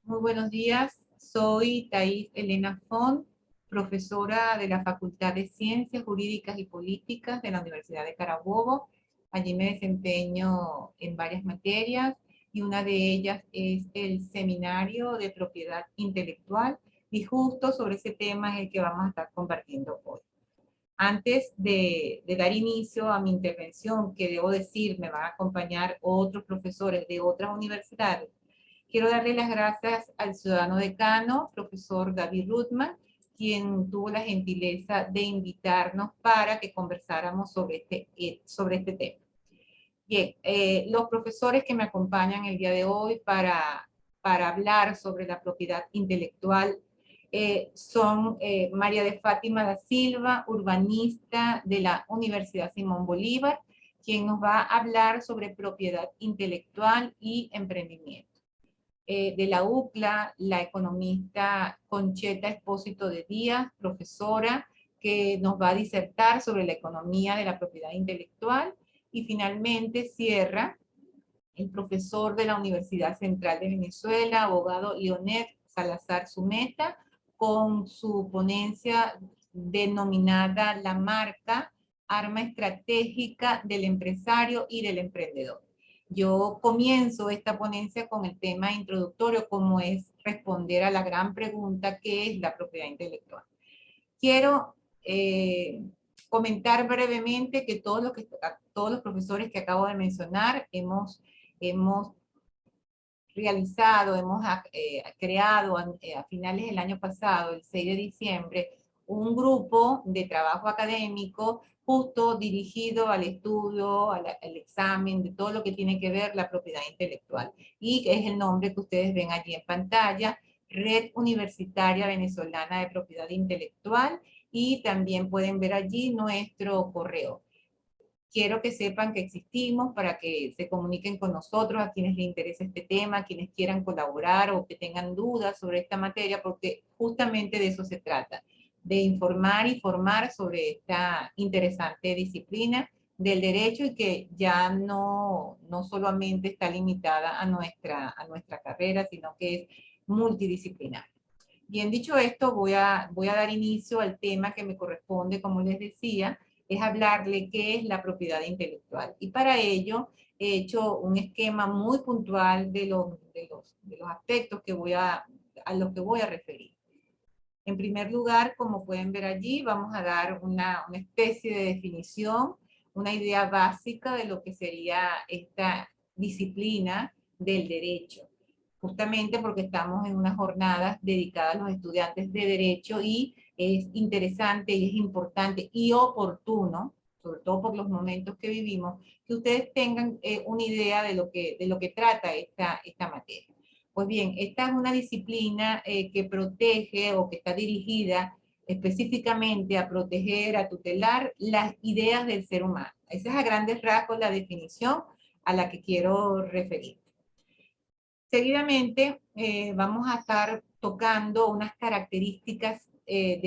Muy buenos días, soy Thais Elena Font, profesora de la Facultad de Ciencias Jurídicas y Políticas de la Universidad de Carabobo. Allí me desempeño en varias materias y una de ellas es el Seminario de Propiedad Intelectual y justo sobre ese tema es el que vamos a estar compartiendo hoy. Antes de dar inicio a mi intervención, que debo decir me van a acompañar otros profesores de otras universidades, quiero darle las gracias al ciudadano decano, profesor David Ruthman, quien tuvo la gentileza de invitarnos para que conversáramos sobre este tema. Bien, los profesores que me acompañan el día de hoy para hablar sobre la propiedad intelectual son María de Fátima da Silva, urbanista de la Universidad Simón Bolívar, quien nos va a hablar sobre propiedad intelectual y emprendimiento. De la UCLA, la economista Concheta Espósito de Díaz, profesora, que nos va a disertar sobre la economía de la propiedad intelectual. Y finalmente cierra el profesor de la Universidad Central de Venezuela, abogado Leonel Salazar Zumeta, con su ponencia denominada La marca, arma estratégica del empresario y del emprendedor. Yo comienzo esta ponencia con el tema introductorio, como es responder a la gran pregunta que es la propiedad intelectual. Quiero comentar brevemente que todos los profesores que acabo de mencionar hemos realizado, hemos creado a finales del año pasado, el 6 de diciembre, un grupo de trabajo académico justo dirigido al estudio, al examen de todo lo que tiene que ver la propiedad intelectual. Y es el nombre que ustedes ven allí en pantalla, Red Universitaria Venezolana de Propiedad Intelectual, y también pueden ver allí nuestro correo. Quiero que sepan que existimos para que se comuniquen con nosotros a quienes les interese este tema, a quienes quieran colaborar o que tengan dudas sobre esta materia, porque justamente de eso se trata, de informar y formar sobre esta interesante disciplina del derecho y que ya no solamente está limitada a nuestra carrera, sino que es multidisciplinar. Bien, dicho esto, voy a dar inicio al tema que me corresponde, como les decía, es hablarle qué es la propiedad intelectual. Y para ello he hecho un esquema muy puntual de los aspectos a los que voy a referir. En primer lugar, como pueden ver allí, vamos a dar una especie de definición, una idea básica de lo que sería esta disciplina del derecho, justamente porque estamos en unas jornadas dedicadas a los estudiantes de derecho y es interesante y es importante y oportuno, sobre todo por los momentos que vivimos, que ustedes tengan una idea de lo que trata esta materia. Pues bien, esta es una disciplina que protege o que está dirigida específicamente a proteger, a tutelar las ideas del ser humano. Esa es a grandes rasgos la definición a la que quiero referir. Seguidamente vamos a estar tocando unas características de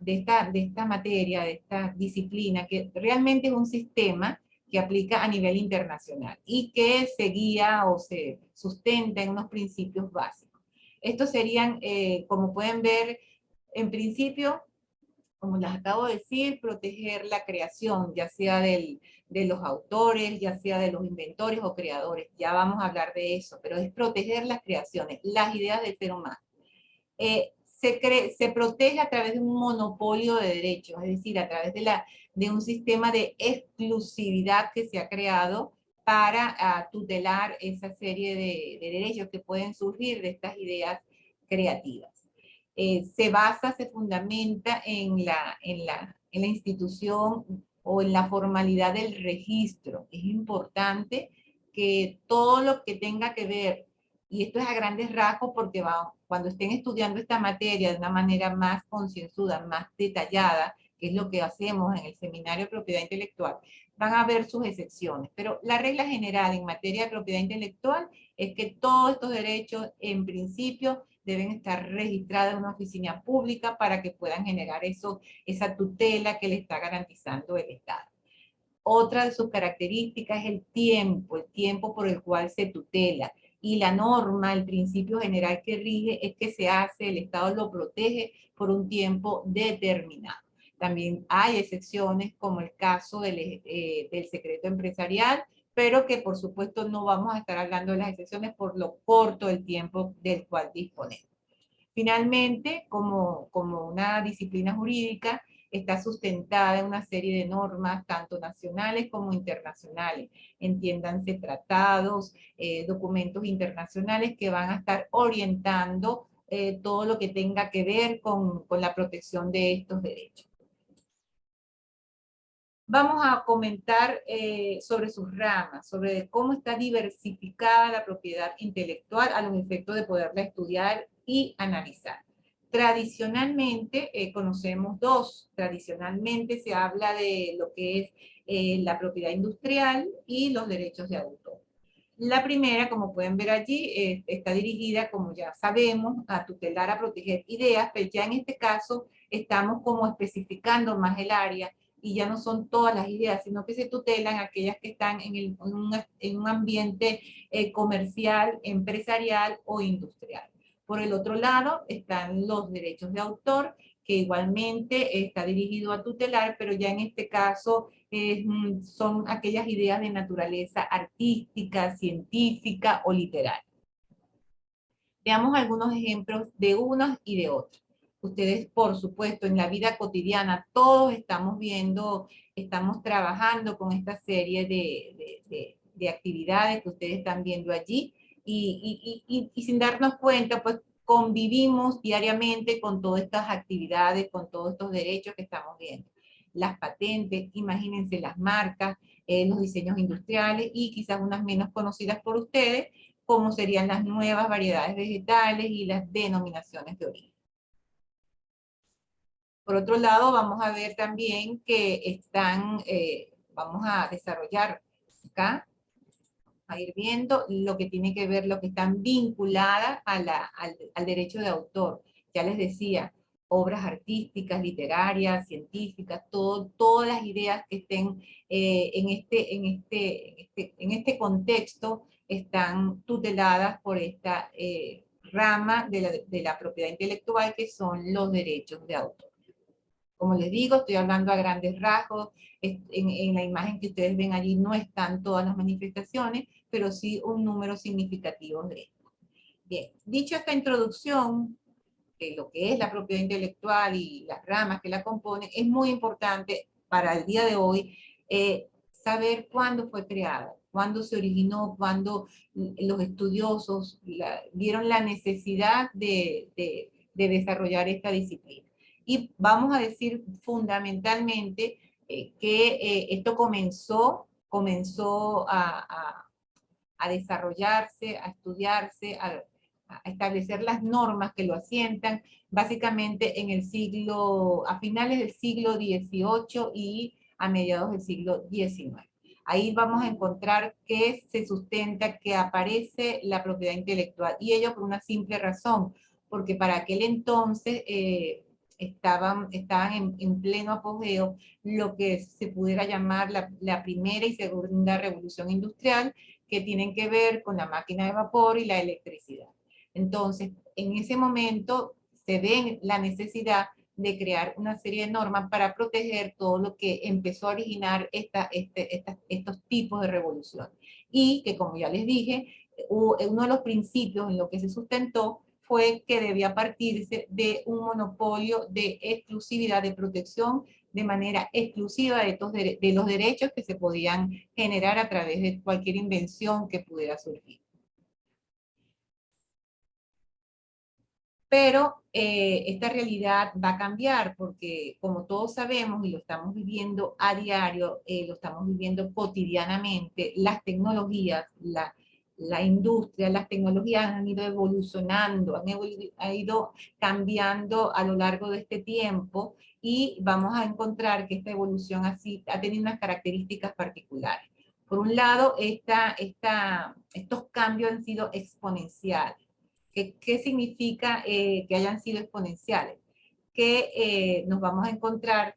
esta materia, de esta disciplina, que realmente es un sistema que aplica a nivel internacional y que se guía o se sustenta en unos principios básicos. Estos serían, como pueden ver, en principio, como les acabo de decir, proteger la creación, ya sea de los autores, ya sea de los inventores o creadores. Ya vamos a hablar de eso, pero es proteger las creaciones, las ideas del ser humano. Se protege a través de un monopolio de derechos, es decir, a través de un sistema de exclusividad que se ha creado para tutelar esa serie de derechos que pueden surgir de estas ideas creativas. Se fundamenta en la institución o en la formalidad del registro. Es importante que todo lo que tenga que ver, y esto es a grandes rasgos porque cuando estén estudiando esta materia de una manera más concienzuda, más detallada, que es lo que hacemos en el Seminario de Propiedad Intelectual, van a ver sus excepciones. Pero la regla general en materia de propiedad intelectual es que todos estos derechos, en principio, deben estar registradas en una oficina pública para que puedan generar esa tutela que le está garantizando el Estado. Otra de sus características es el tiempo por el cual se tutela. y la norma, el principio general que rige es que se hace, el Estado lo protege por un tiempo determinado. También hay excepciones como el caso del secreto empresarial, pero que por supuesto no vamos a estar hablando de las excepciones por lo corto del tiempo del cual disponemos. Finalmente, como una disciplina jurídica, está sustentada en una serie de normas, tanto nacionales como internacionales. Entiéndanse tratados, documentos internacionales que van a estar orientando todo lo que tenga que ver con la protección de estos derechos. Vamos a comentar sobre sus ramas, sobre cómo está diversificada la propiedad intelectual a los efectos de poderla estudiar y analizar. Tradicionalmente conocemos dos. Tradicionalmente se habla de lo que es la propiedad industrial y los derechos de autor. La primera, como pueden ver allí, está dirigida, como ya sabemos, a tutelar, a proteger ideas, pero ya en este caso estamos como especificando más el área y ya no son todas las ideas, sino que se tutelan aquellas que están en un ambiente comercial, empresarial o industrial. Por el otro lado están los derechos de autor, que igualmente está dirigido a tutelar, pero ya en este caso son aquellas ideas de naturaleza artística, científica o literaria. Veamos algunos ejemplos de unos y de otros. Ustedes, por supuesto, en la vida cotidiana, todos estamos viendo, estamos trabajando con esta serie de actividades que ustedes están viendo allí y sin darnos cuenta, pues convivimos diariamente con todas estas actividades, con todos estos derechos que estamos viendo. Las patentes, imagínense las marcas, los diseños industriales y quizás unas menos conocidas por ustedes, como serían las nuevas variedades vegetales y las denominaciones de origen. Por otro lado, vamos a ver también que vamos a desarrollar acá, a ir viendo lo que tiene que ver, lo que están vinculadas al derecho de autor. Ya les decía, obras artísticas, literarias, científicas, todas las ideas que estén en este contexto están tuteladas por esta rama de la propiedad intelectual, que son los derechos de autor. Como les digo, estoy hablando a grandes rasgos. En la imagen que ustedes ven allí no están todas las manifestaciones, pero sí un número significativo de estas. Bien, dicho esta introducción de lo que es la propiedad intelectual y las ramas que la componen, es muy importante para el día de hoy saber cuándo fue creada, cuándo se originó, cuándo los estudiosos vieron la necesidad de desarrollar esta disciplina. Y vamos a decir fundamentalmente que esto comenzó a desarrollarse, a estudiarse, a establecer las normas que lo asientan, básicamente a finales del siglo XVIII y a mediados del siglo XIX. Ahí vamos a encontrar que se sustenta, que aparece la propiedad intelectual, y ello por una simple razón, porque para aquel entonces estaban en pleno apogeo lo que se pudiera llamar la primera y segunda revolución industrial, que tienen que ver con la máquina de vapor y la electricidad. Entonces, en ese momento se ve la necesidad de crear una serie de normas para proteger todo lo que empezó a originar estos tipos de revolución. Y que, como ya les dije, uno de los principios en lo que se sustentó fue que debía partirse de un monopolio de exclusividad, de protección de manera exclusiva de los derechos que se podían generar a través de cualquier invención que pudiera surgir. Pero esta realidad va a cambiar porque, como todos sabemos y lo estamos viviendo a diario, lo estamos viviendo cotidianamente, las tecnologías, la industria, las tecnologías han ido evolucionando, han ido cambiando a lo largo de este tiempo, y vamos a encontrar que esta evolución ha tenido unas características particulares. Por un lado, estos cambios han sido exponenciales. ¿Qué significa que hayan sido exponenciales? Que nos vamos a encontrar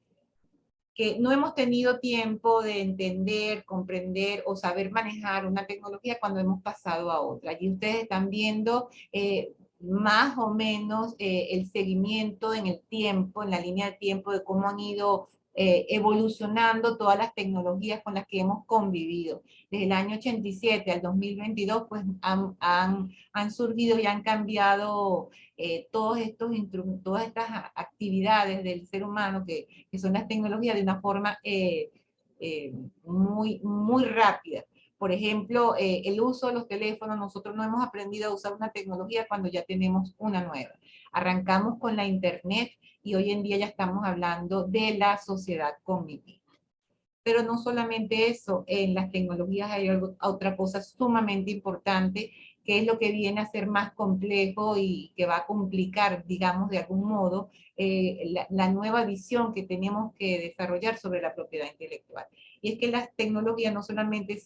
que no hemos tenido tiempo de entender, comprender o saber manejar una tecnología cuando hemos pasado a otra. Y ustedes están viendo más o menos el seguimiento en el tiempo, en la línea de tiempo de cómo han ido evolucionando todas las tecnologías con las que hemos convivido. Desde el año 87 al 2022, pues han surgido y han cambiado todas estas actividades del ser humano que son las tecnologías de una forma muy rápida. Por ejemplo, el uso de los teléfonos, nosotros no hemos aprendido a usar una tecnología cuando ya tenemos una nueva. Arrancamos con la internet y hoy en día ya estamos hablando de la sociedad cognitiva. Pero no solamente eso, en las tecnologías hay otra cosa sumamente importante, que es lo que viene a ser más complejo y que va a complicar, digamos, de algún modo, la nueva visión que tenemos que desarrollar sobre la propiedad intelectual. Y es que las tecnologías no solamente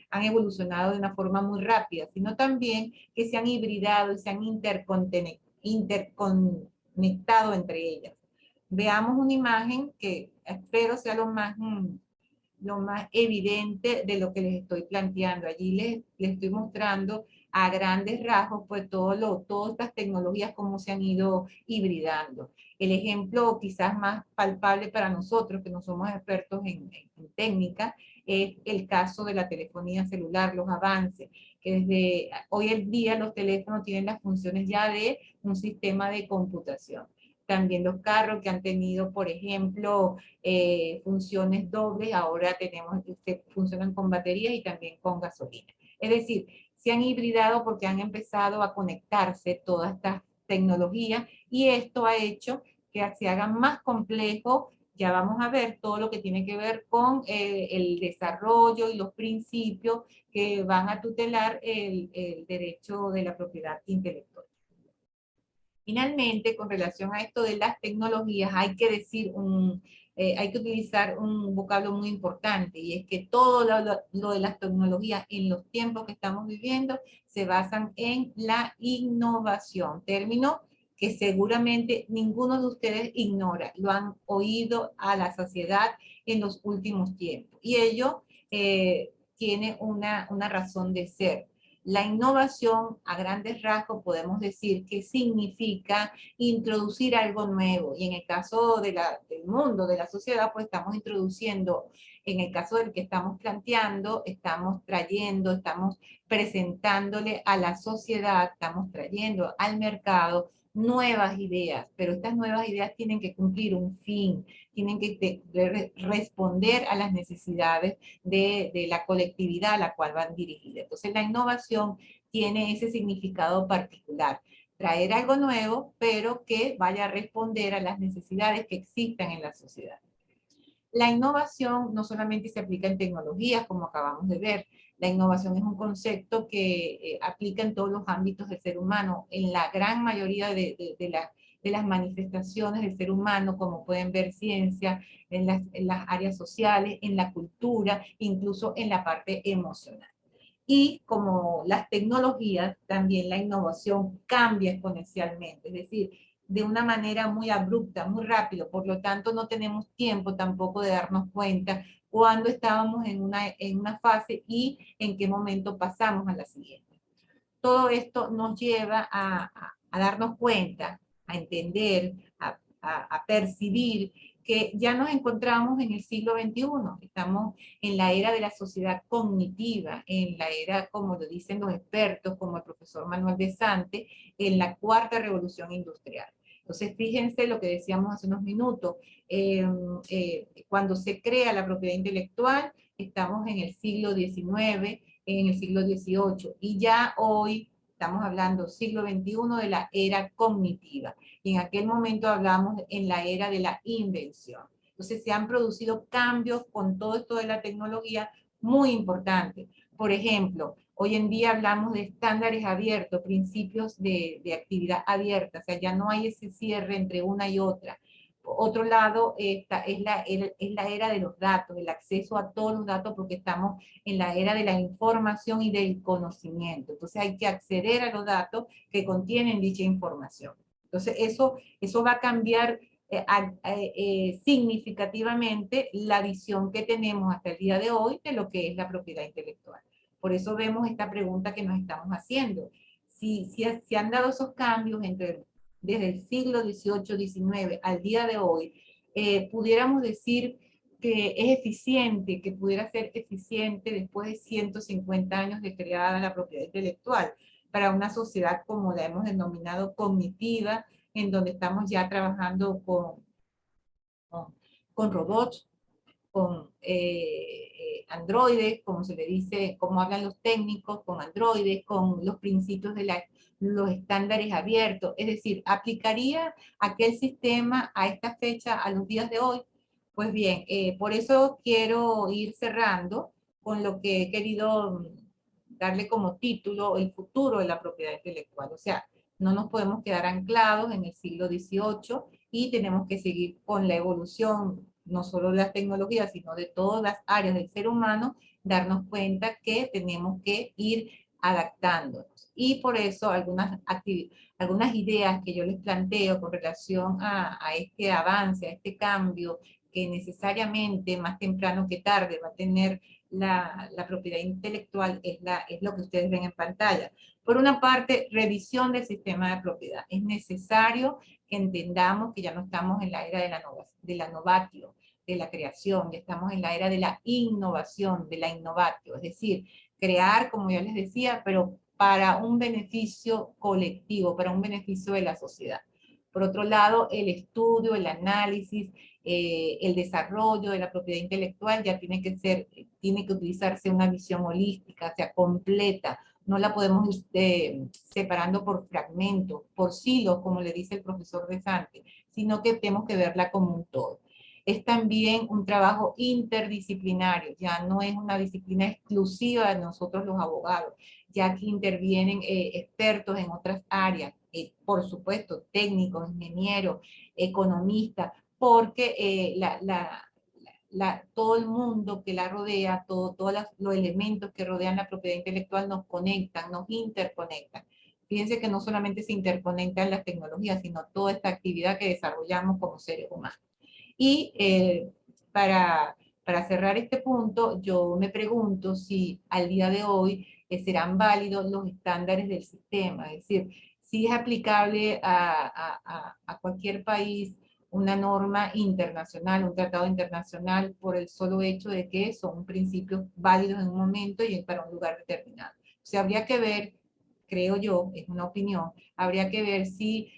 han evolucionado de una forma muy rápida, sino también que se han hibridado y se han interconectado entre ellas. Veamos una imagen que espero sea lo más evidente de lo que les estoy planteando. Allí les estoy mostrando a grandes rasgos pues todas estas tecnologías cómo se han ido hibridando. El ejemplo quizás más palpable para nosotros que no somos expertos en técnica es el caso de la telefonía celular, los avances, que desde hoy en día los teléfonos tienen las funciones ya de un sistema de computación. También los carros que han tenido, por ejemplo, funciones dobles, ahora funcionan con baterías y también con gasolina. Es decir, se han hibridado porque han empezado a conectarse todas estas tecnologías y esto ha hecho que se haga más complejo. Ya vamos a ver todo lo que tiene que ver con el desarrollo y los principios que van a tutelar el derecho de la propiedad intelectual. Finalmente, con relación a esto de las tecnologías, hay que utilizar un vocablo muy importante, y es que todo lo de las tecnologías en los tiempos que estamos viviendo se basan en la innovación, término que seguramente ninguno de ustedes ignora, lo han oído a la saciedad en los últimos tiempos, y ello tiene una razón de ser. La innovación, a grandes rasgos, podemos decir que significa introducir algo nuevo. Y en el caso del mundo, de la sociedad, pues estamos introduciendo, en el caso del que estamos planteando, estamos trayendo, estamos presentándole a la sociedad, estamos trayendo al mercado nuevas ideas, pero estas nuevas ideas tienen que cumplir un fin, tienen que responder a las necesidades de la colectividad a la cual van dirigidas. Entonces la innovación tiene ese significado particular, traer algo nuevo, pero que vaya a responder a las necesidades que existan en la sociedad. La innovación no solamente se aplica en tecnologías, como acabamos de ver. La innovación es un concepto que aplica en todos los ámbitos del ser humano, en la gran mayoría de las manifestaciones del ser humano, como pueden ver ciencia, en las áreas sociales, en la cultura, incluso en la parte emocional. Y como las tecnologías, también la innovación cambia exponencialmente, es decir, de una manera muy abrupta, muy rápido, por lo tanto no tenemos tiempo tampoco de darnos cuenta cuándo estábamos en una fase y en qué momento pasamos a la siguiente. Todo esto nos lleva a darnos cuenta, a entender, a percibir que ya nos encontramos en el siglo XXI, estamos en la era de la sociedad cognitiva, en la era, como lo dicen los expertos, como el profesor Manuel de Sante, en la cuarta revolución industrial. Entonces, fíjense lo que decíamos hace unos minutos, cuando se crea la propiedad intelectual, estamos en el siglo XIX, en el siglo XVIII, y ya hoy estamos hablando siglo XXI de la era cognitiva, y en aquel momento hablamos en la era de la invención. Entonces se han producido cambios con todo esto de la tecnología muy importantes. Por ejemplo, hoy en día hablamos de estándares abiertos, principios de actividad abierta, o sea, ya no hay ese cierre entre una y otra. Otro lado, esta es la era de los datos, el acceso a todos los datos, porque estamos en la era de la información y del conocimiento. Entonces hay que acceder a los datos que contienen dicha información. Entonces eso va a cambiar significativamente la visión que tenemos hasta el día de hoy de lo que es la propiedad intelectual. Por eso vemos esta pregunta que nos estamos haciendo. Si han dado esos cambios desde el siglo XVIII, XIX al día de hoy, pudiéramos decir que es eficiente, que pudiera ser eficiente después de 150 años de creada la propiedad intelectual para una sociedad como la hemos denominado cognitiva, en donde estamos ya trabajando con robots, con androides, como se le dice, como hablan los técnicos, con androides, con los principios de los estándares abiertos. Es decir, ¿aplicaría aquel sistema a esta fecha, a los días de hoy? Pues bien, por eso quiero ir cerrando con lo que he querido darle como título el futuro de la propiedad intelectual. O sea, no nos podemos quedar anclados en el siglo XVIII y tenemos que seguir con la evolución, no solo de las tecnologías, sino de todas las áreas del ser humano, darnos cuenta que tenemos que ir adaptándonos. Y por eso algunas ideas que yo les planteo con relación a este avance, a este cambio, que necesariamente más temprano que tarde va a tener la propiedad intelectual, es lo que ustedes ven en pantalla. Por una parte, revisión del sistema de propiedad. Es necesario que entendamos que ya no estamos en la era de la novatio, de la creación, ya estamos en la era de la innovación, de la innovatio, es decir, crear, como ya les decía, pero para un beneficio colectivo, para un beneficio de la sociedad. Por otro lado, el estudio, el análisis, el desarrollo de la propiedad intelectual ya tiene que utilizarse una visión holística, o sea, completa. No la podemos ir separando por fragmentos, por silos, como le dice el profesor De Sante, sino que tenemos que verla como un todo. Es también un trabajo interdisciplinario, ya no es una disciplina exclusiva de nosotros los abogados, ya aquí intervienen expertos en otras áreas, por supuesto, técnicos, ingenieros, economistas, porque todo el mundo que la rodea, todos los elementos que rodean la propiedad intelectual nos conectan, nos interconectan. Fíjense que no solamente se interconectan las tecnologías, sino toda esta actividad que desarrollamos como seres humanos. Y para cerrar este punto, yo me pregunto si al día de hoy serán válidos los estándares del sistema, es decir, si es aplicable a cualquier país una norma internacional, un tratado internacional, por el solo hecho de que son principios válidos en un momento y para un lugar determinado. O sea, habría que ver, creo yo, es una opinión, habría que ver si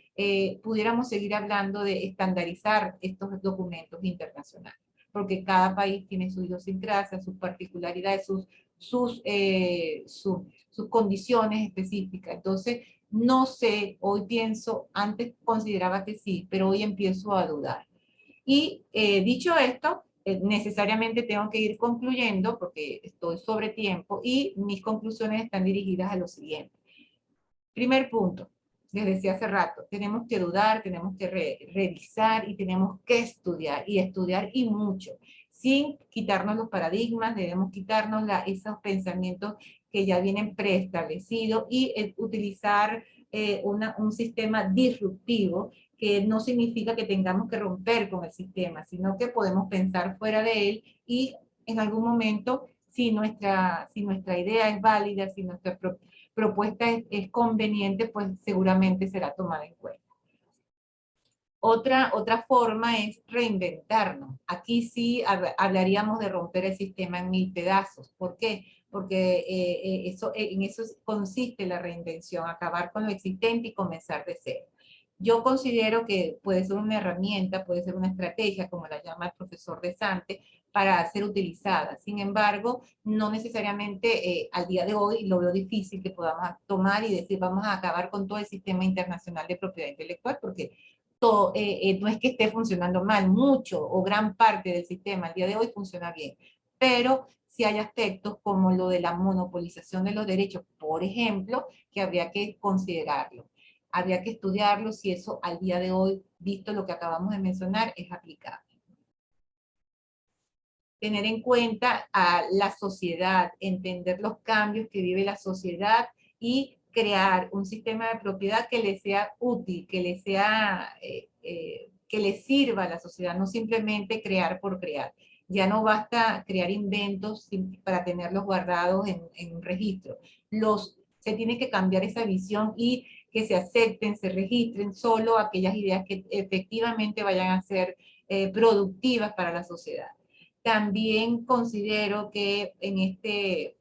pudiéramos seguir hablando de estandarizar estos documentos internacionales, porque cada país tiene su idiosincrasia, sus particularidades, sus condiciones específicas. Entonces, no sé, hoy pienso, antes consideraba que sí, pero hoy empiezo a dudar. Y dicho esto, necesariamente tengo que ir concluyendo porque estoy sobre tiempo y mis conclusiones están dirigidas a lo siguiente. Primer punto, les decía hace rato, tenemos que dudar, tenemos que revisar y tenemos que estudiar y mucho. Sin quitarnos los paradigmas, debemos quitarnos esos pensamientos que ya vienen preestablecidos y utilizar un sistema disruptivo que no significa que tengamos que romper con el sistema, sino que podemos pensar fuera de él y en algún momento, si nuestra idea es válida, si nuestra propuesta es conveniente, pues seguramente será tomada en cuenta. Otra forma es reinventarnos. Aquí sí hablaríamos de romper el sistema en 1000 pedazos. ¿Por qué? Porque en eso consiste la reinvención, acabar con lo existente y comenzar de cero. Yo considero que puede ser una herramienta, puede ser una estrategia, como la llama el profesor De Sante, para ser utilizada. Sin embargo, no necesariamente al día de hoy lo veo difícil que podamos tomar y decir vamos a acabar con todo el sistema internacional de propiedad intelectual, porque no es que esté funcionando mal, mucho o gran parte del sistema al día de hoy funciona bien, pero sí hay aspectos como lo de la monopolización de los derechos, por ejemplo, que habría que considerarlo. Habría que estudiarlo si eso al día de hoy, visto lo que acabamos de mencionar, es aplicable. Tener en cuenta a la sociedad, entender los cambios que vive la sociedad y crear un sistema de propiedad que le sea útil, que le sea que le sirva a la sociedad, no simplemente crear por crear. Ya no basta crear inventos para tenerlos guardados en un registro. Se tiene que cambiar esa visión y que se acepten, se registren solo aquellas ideas que efectivamente vayan a ser productivas para la sociedad. También considero que en este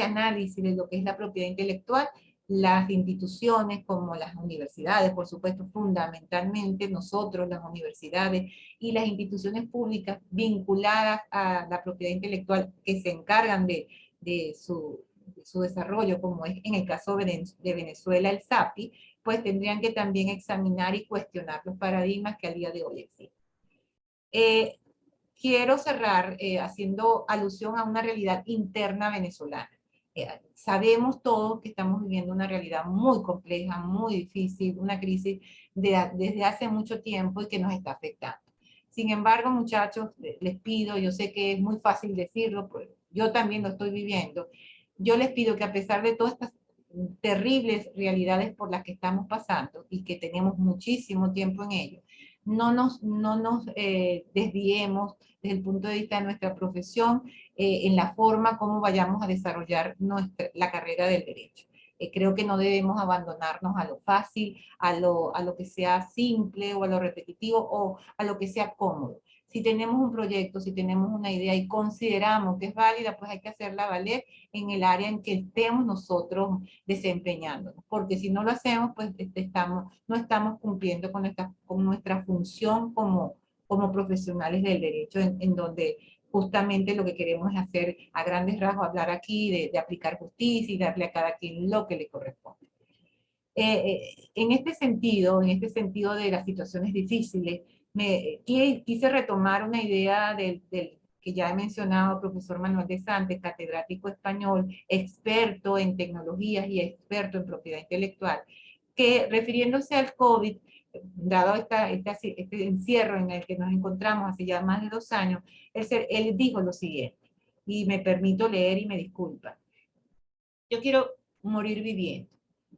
análisis de lo que es la propiedad intelectual, las instituciones como las universidades, por supuesto, fundamentalmente nosotros, las universidades y las instituciones públicas vinculadas a la propiedad intelectual que se encargan de su desarrollo, como es en el caso de Venezuela el SAPI, pues tendrían que también examinar y cuestionar los paradigmas que al día de hoy existen. Quiero cerrar haciendo alusión a una realidad interna venezolana. Sabemos todos que estamos viviendo una realidad muy compleja, muy difícil, una crisis desde hace mucho tiempo y que nos está afectando. Sin embargo, muchachos, les pido, yo sé que es muy fácil decirlo, pues yo también lo estoy viviendo, yo les pido que a pesar de todas estas terribles realidades por las que estamos pasando y que tenemos muchísimo tiempo en ello, no nos desviemos desde el punto de vista de nuestra profesión en la forma como vayamos a desarrollar la carrera del derecho. Creo que no debemos abandonarnos a lo fácil, a lo que sea simple o a lo repetitivo o a lo que sea cómodo. Si tenemos un proyecto, si tenemos una idea y consideramos que es válida, pues hay que hacerla valer en el área en que estemos nosotros desempeñándonos. Porque si no lo hacemos, pues no estamos cumpliendo con nuestra función como profesionales del derecho, en donde justamente lo que queremos es hacer a grandes rasgos, hablar aquí de aplicar justicia y darle a cada quien lo que le corresponde. En este sentido de las situaciones difíciles, quise retomar una idea del que ya he mencionado, el profesor Manuel de Santos, catedrático español, experto en tecnologías y experto en propiedad intelectual, que refiriéndose al COVID, dado este encierro en el que nos encontramos hace ya más de 2 años, él dijo lo siguiente, y me permito leer y me disculpa. Yo quiero morir viviendo,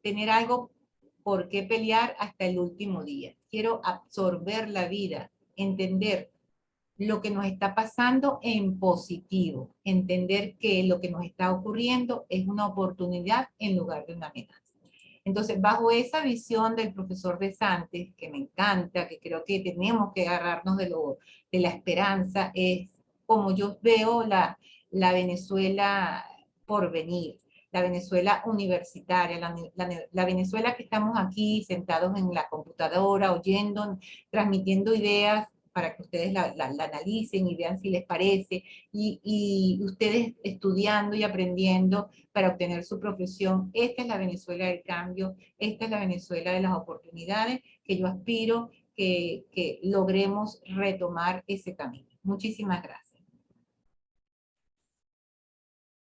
tener algo por qué pelear hasta el último día. Quiero absorber la vida, entender lo que nos está pasando en positivo, entender que lo que nos está ocurriendo es una oportunidad en lugar de una amenaza. Entonces, bajo esa visión del profesor de Santos, que me encanta, que creo que tenemos que agarrarnos de la esperanza, es como yo veo la Venezuela por venir, la Venezuela universitaria, la Venezuela que estamos aquí sentados en la computadora, oyendo, transmitiendo ideas para que ustedes la analicen y vean si les parece, y ustedes estudiando y aprendiendo para obtener su profesión. Esta es la Venezuela del cambio, esta es la Venezuela de las oportunidades, que yo aspiro que logremos retomar ese camino. Muchísimas gracias.